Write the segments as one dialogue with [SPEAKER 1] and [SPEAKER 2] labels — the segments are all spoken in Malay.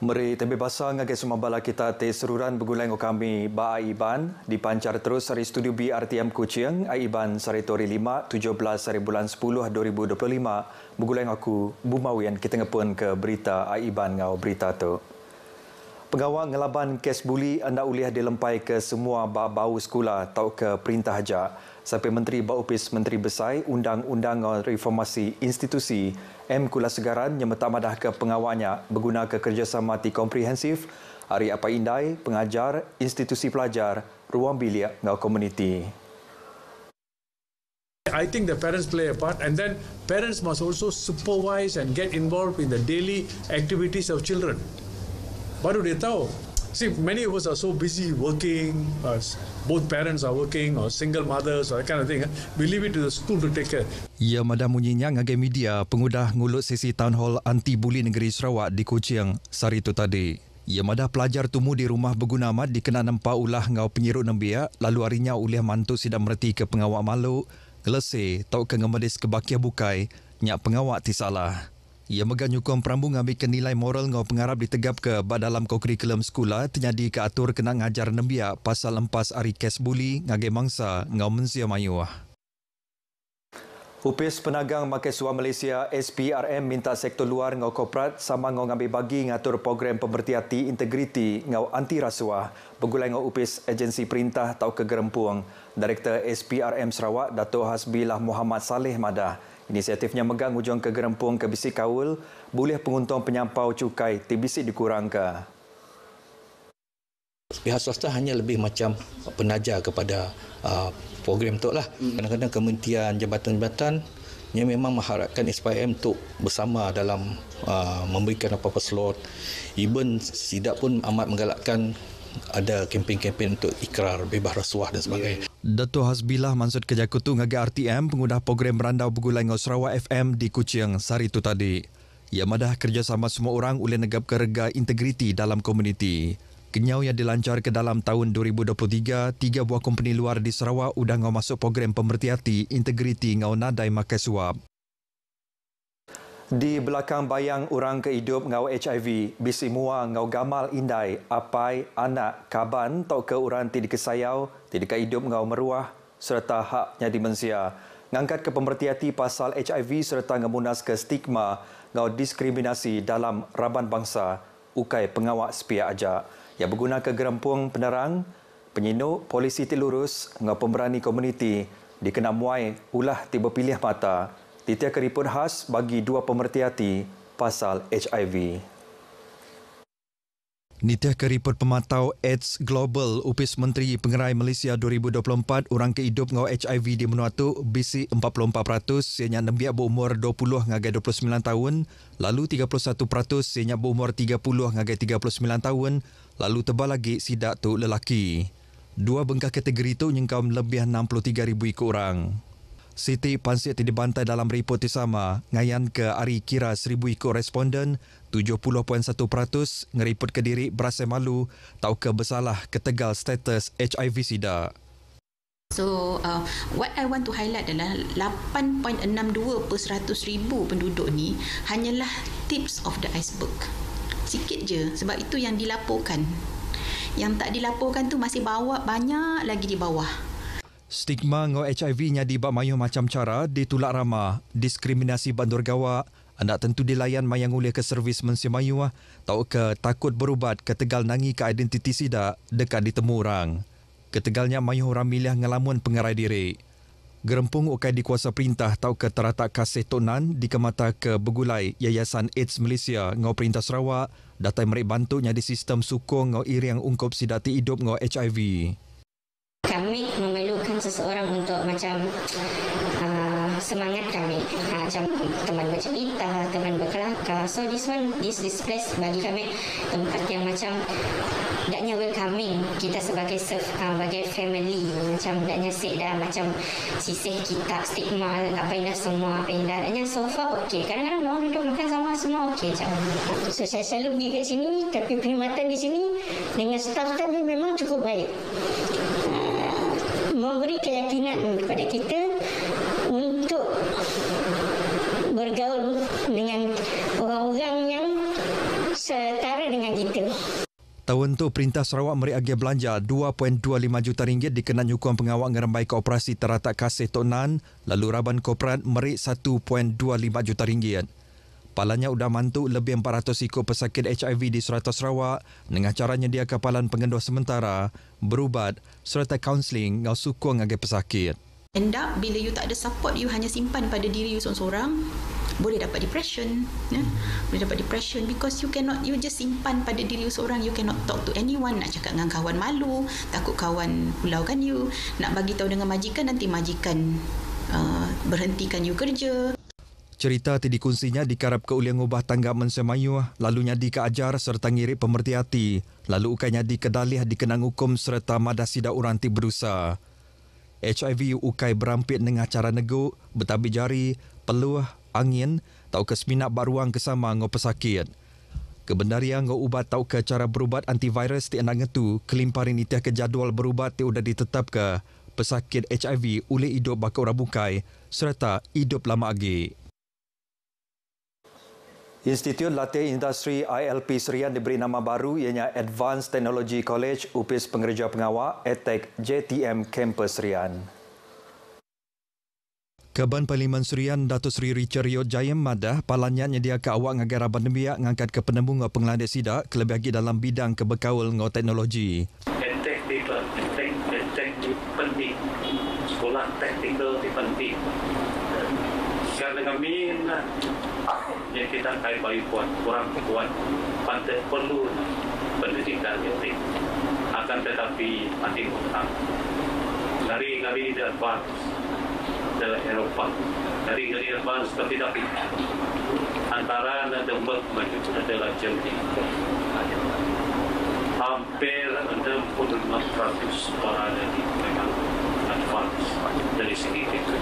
[SPEAKER 1] Meri tebe basa ngagai semua bala kita te seruran bergulai ngo kami ba Aiban dipancar terus dari studio BRTM Kuching Aiban Saritori 5 17 hari bulan 10 2025 bergulai aku Bumawian kita ngepun ke berita Aiban ngau berita tu. Pengawal ngelaban kes buli anda uliah dilempai ke semua bau sekolah tau ke perintah aja. Sampai Menteri Baupis Menteri Besai Undang-Undang Reformasi Institusi M. Kula Segaran yang metamadah ke pengawalnya berguna ke kerjasama komprehensif hari apa indai, pengajar, institusi pelajar, ruang bilik ngau komuniti.
[SPEAKER 2] I think the parents play a part, and then parents must also supervise and get involved in the daily activities of children. Baru dia tahu. See, many of us are so busy working, both parents are working or single mothers or that kind of thing. We leave it to the school to take care.
[SPEAKER 1] Ia madah munyinya ngagai media pengudah ngulut sesi town hall anti-buli negeri Sarawak di Kuching sari itu tadi. Ia madah pelajar tumu di rumah berguna amat dikena nampak ulah ngau penyirut nembia lalu harinya uliah mantu sidang mereti ke pengawak malu, ngelese tau ke ngemadis ke bakia bukai, nyak pengawak ti salah. Ia megah nyukong perambung ambil ke nilai moral ngau pengarap ditegap ke dalam kurikulum sekolah terjadi ke atur kena ngajar nembia pasal empas hari kes buli ngagai mangsa ngau mensia mayuah. Upis Penagang Mahasiswa Malaysia SPRM minta sektor luar ngau korporat sama ngau ngambil bagi ngatur program pemerhati integriti ngau anti rasuah bergulai ngau upis agensi perintah tau ke Gerempuang. Direktur SPRM Sarawak Dato' Hasbilah Muhammad Saleh madah inisiatifnya megang ujung ke Gerempuang ke Bisik Kaul boleh penguntung penyampau cukai TBC dikurangkan.
[SPEAKER 3] Pihak swasta hanya lebih macam penaja kepada program tu lah. Kadang-kadang kementerian jabatan-jabatan yang memang mengharapkan SPRM untuk bersama dalam memberikan apa-apa slot. Even SIDAP pun amat menggalakkan ada kempen-kempen untuk ikrar bebas rasuah dan sebagainya.
[SPEAKER 1] Dato' Hasbilah Mansud Kejakutu ngagai RTM pengudah program Randau Bergulai ngau Sarawak FM di Kuching sari itu tadi. Ia madah kerjasama semua orang oleh negap ke rega integriti dalam komuniti. Kenyau yang dilancar ke dalam tahun 2023, 3 buah company luar di Sarawak udah ngau masuk program pemerhati integriti ngau nadai makai suap. Di belakang bayang orang ke hidup ngau HIV, bisi mua ngau gamal indai, apai, anak, kaban tau ke orang tidak kesayau, tidak hidup ngau meruah serta haknya dimensia. Ngangkat ke pemerhati pasal HIV serta ngemunas ke stigma ngau diskriminasi dalam raban bangsa, ukai pengawak sepia aja. Yang berguna ke Gerempuang penerang, penyinuk, polisi tilurus ngau pemberani komuniti dikena muai ulah tiba pilih mata. Titia keriput khas bagi 2 pemerhati pasal HIV. Nitiah keriput pematau AIDS Global Upis Menteri Pengerai Malaysia 2024 orang ke hidup ngau HIV di Menuatu bisi 44% ianya nembiak berumur 20 ngagai 29 tahun, lalu 31% ianya berumur 30 ngagai 39 tahun, lalu tebal lagi sidak tu lelaki. 2 bengkah kategori tu nyengkau lebih 63,000 ikut orang. Siti Pansir dibantai dalam report yang sama, ngayan ke hari kira 1,000 ikut responden, 70.1% ngeriput ke diri berasa malu, tau ke bersalah ketegal status HIV SIDA.
[SPEAKER 4] So, what I want to highlight adalah 8.62 per 100,000 penduduk ni hanyalah tips of the iceberg. Sikit je, sebab itu yang dilaporkan. Yang tak dilaporkan tu masih banyak lagi di bawah.
[SPEAKER 1] Stigma ngau HIV nya di bak mayuh macam cara ditulak ramah, diskriminasi bandur gawak, anda tentu dilayan mayang ulih ke servis mensia mayuh, tau ke takut berubat ketegal nangi ke identiti SIDA dekat ditemu orang. Ketegalnya mayuh orang milih ngelamun pengerai diri. Gerempung ukai dikuasa perintah tau ke teratak kasih tonan dikemata ke Begulai Yayasan AIDS Malaysia ngau Perintah Sarawak, datai merik bantunya di sistem sukong ngau iri yang ungkop SIDA ti hidup ngau HIV.
[SPEAKER 5] Kami memerlukan seseorang untuk macam semangat kami, macam teman bercerita, teman berkelakar. So this place bagi kami tempat yang macam daknya welcoming kita sebagai sebagai family, macam daknya set dah macam sisih kita stigma apa indah semua apa indah daknya so far okey. Kadang-kadang orang duduk makan sama semua okey macam. So saya selalu pergi kat sini, tapi perkhidmatan di sini dengan staff tadi memang cukup baik. Memberi keyakinan kepada kita untuk bergaul dengan orang-orang yang setara dengan kita.
[SPEAKER 1] Tahun tu Perintah Sarawak meri agih belanja RM2.25 juta dikenan nyukong pengawal ngerembai koperasi teratak kasih Tok Nan, lalu Raban Korporat meri RM1.25 juta. Palanya udah mantu lebih 400 ikut pesakit HIV di Serata Sarawak dengan cara nyedia kapalan pengenduh sementara, berubat, serta kaunseling ngau sukong agih pesakit.
[SPEAKER 4] End up bila you tak ada support, you hanya simpan pada diri you seorang-seorang, boleh dapat depression, boleh dapat depression because you just simpan pada diri you seorang, you cannot talk to anyone, nak cakap dengan kawan malu, takut kawan pulaukan you, nak bagi tahu dengan majikan, nanti majikan berhentikan you kerja.
[SPEAKER 1] Cerita ti dikongsinya dikarap ke uliang ubah tanggap mensemayuh, lalunya dikeajar serta ngirik pemerti hati, lalu ukainya dikedalih dikenang hukum serta madah sida orang ti berusaha. HIV ukai berampit dengan cara neguk, bertabik jari, peluh, angin, tau ke seminak baruang kesama ngau pesakit. Kebenaran ngau ubat tau ke cara berubat antivirus ti anak ngetu, kelimparin itiah ke jadual berubat ti udah ditetap ke pesakit HIV boleh hidup baka orang bukai serta hidup lama lagi. Institut Latih Industri ILP Serian diberi nama baru ianya Advanced Technology College Upis Pengerja Pengawal ATEC JTM Kampus Serian. Kaban Parlimen Serian Datuk Seri Richard Yot Jayam Madah palanya nyediakan awak ngagai Raban Nembiak ngangkat ke penemu ngau pengeladek sidak kelebih lagi dalam bidang kebekaul ngau teknologi.
[SPEAKER 6] ATEC penting, sekolah teknikal penting. Sekarang kami yang kita kaya bayi kuat, kurang kuat, pantai perlu pendidikan yang tinggi. Akan tetapi mati utang. Dari advance dalam Eropah, dari advance tapi antara dan maju adalah Germany. Hampir 65% orang yang memang advance dari segi itu.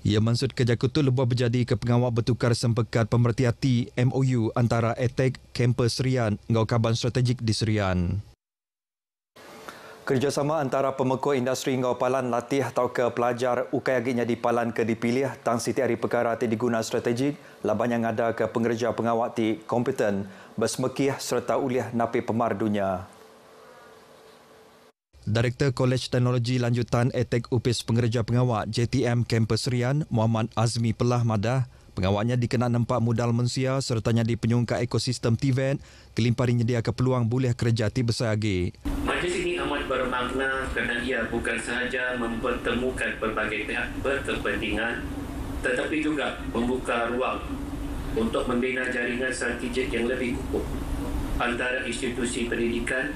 [SPEAKER 1] Ia maksud kerja kutu lebuh berjadi ke pengawal bertukar sempekat pemerti hati MOU antara ATEC Kampus Serian ngau kaban strategik di Serian. Kerjasama antara pemekuh industri ngau palan latih atau ke pelajar ukai aginya di palan ke dipilih tang siti hari perkara ti diguna strategik laban yang ada ke pengerja pengawal ti kompeten bersemekih serta uliah napi pemar dunia. Direktur Kolej Teknologi Lanjutan ATEC Upis Pengerja Pengawal JTM Kampus Serian Muhammad Azmi Pelah Madah, pengawalnya dikenal nampak modal mensia sertanya di penyungka ekosistem TVET, kelimparin nyedia ke peluang boleh kerja ti besar lagi.
[SPEAKER 6] Majlis ini amat bermakna kerana ia bukan sahaja mempertemukan berbagai pihak berkepentingan tetapi juga membuka ruang untuk membina jaringan strategik yang lebih kukuh antara institusi pendidikan,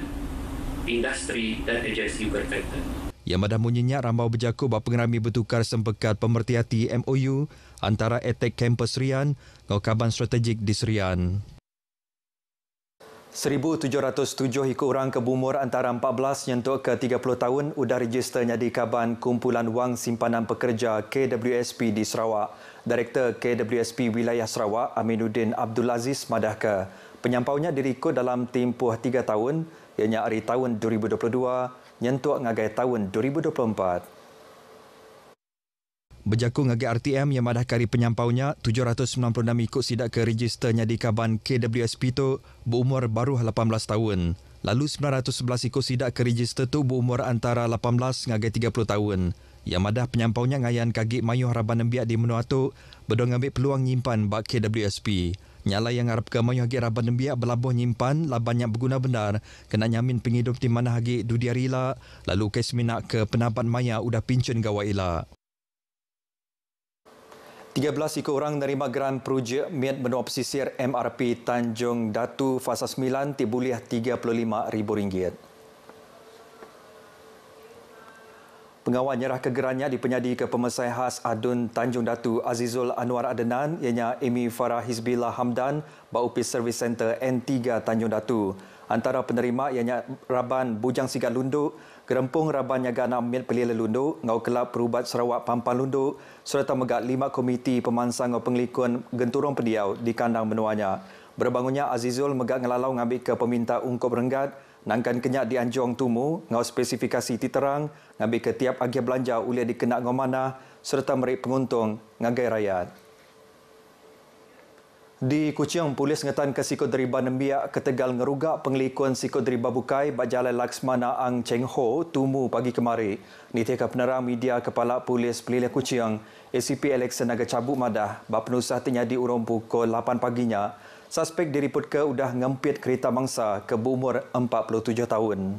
[SPEAKER 6] industri dan agensi berkaitan.
[SPEAKER 1] Yang madah munyinya rambau berjaku bak pengerami bertukar sempekat pemerti hati MOU antara ATEC Kampus Serian ngau kaban strategik di Serian. 1,707 ikut orang ke bumur antara 14 nyentuk ke 30 tahun udah registernya di kaban Kumpulan Wang Simpanan Pekerja KWSP di Sarawak. Direktur KWSP Wilayah Sarawak Aminuddin Abdul Aziz madah ke penyampaunya dirikut dalam tempoh 3 tahun ianya hari tahun 2022 nyentuk ngagai tahun 2024. Berjaku ngagai RTM yang madah kari penyampaunya 796 ikut sidak ke registernya di kaban KWSP tu berumur baru 18 tahun. Lalu 911 ikut sidak ke register tu berumur antara 18 ngagai 30 tahun. Yang madah penyampaunya ngayan kagik mayuh Raban Nembiak di menua tu berdong ambil peluang nyimpan bak KWSP. Nyala yang harap ke mayuh hagi Raban Nembiak berlabuh nyimpan laban yang berguna benar kena nyamin penghidup di mana hagi dudia rila lalu kes minak ke penabat maya udah pincun gawa ila. 13 ikut orang menerima geran projek Miat Benua Pesisir MRP Tanjung Datu Fasa 9 tibuliah RM35,000. Pengawal nyerah kegerannya dipenyadi ke Pemesai Khas Adun Tanjung Datu Azizul Anwar Adenan ianya Amy Farah Hizbillah Hamdan Baupis Service Center N3 Tanjung Datu. Antara penerima ianya Raban Bujang Sigat Lunduk, Gerempung Raban Nyagana Miat Pelila Lunduk, Ngau Kelab Perubat Sarawak Pampan Lunduk, serta megak 5 komiti pemansang ngau pengelikun genturung pendiau di kandang benuanya. Berbangunnya Azizul megak ngelalau ngambil ke peminta ungkup renggat, nangkan kenyak di Anjong Tumu, ngau spesifikasi titerang, ngambil ke tiap agia belanja ulia dikenak ngau mana, serta merik penguntung ngagai rakyat. Di Kuching, polis ngetan ke Psikodriba Nembiak ke Tegal ngerugak pengelikun Psikodriba Bukai Bajalai Laksmana Ang Cheng Ho tumu pagi kemari. Nitika penerang media Kepala Polis Pelilih Kuching, ACP Alex Senaga Cabuk Madah, berpenusah terjadi urung pukul 8 paginya. Suspek diriput ke udah ngempit kereta mangsa ke berumur 47 tahun.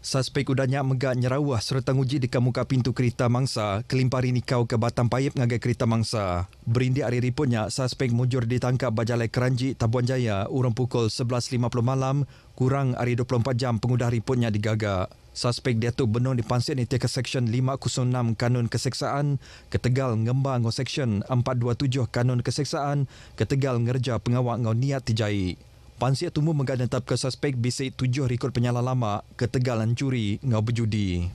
[SPEAKER 1] Suspek udahnya megak nyerawah serta nguji di muka pintu kereta mangsa, kelimpari nikau ke batang payip ngagai kereta mangsa. Berindik hari ripunya, suspek mujur ditangkap Bajalai Keranji, Tabuan Jaya, urung pukul 11.50 malam, kurang hari 24 jam pengudah riputnya digagak. Suspek diatuk benung dipansir ke Seksyen 506 Kanun Keseksaan, ke Tegal ngembang ngau Seksyen 427 Kanun Keseksaan, ke Tegal ngerja pengawak ngau niat tijai. Pansiat Tumbuh menetap ke suspek bisik 7 rekod penyala lama ke Tegal curi ngau berjudi.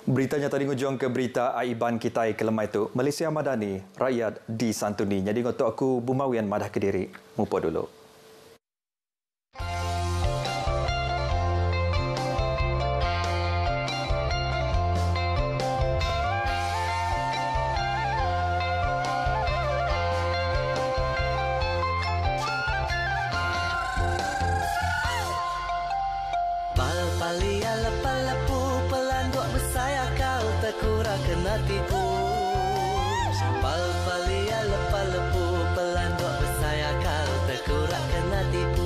[SPEAKER 1] Beritanya tadi ngujung ke berita Aiban Kitai kelemai itu. Malaysia Madani, rakyat disantuni. Jadi untuk aku Bumawian Madah Kediri. Mupo dulu.
[SPEAKER 7] Palia lepa-lepu pelanduk bersaya kau terkura kena tipu. Palia lepa-lepu pelanduk bersaya kau terkura kena tipu.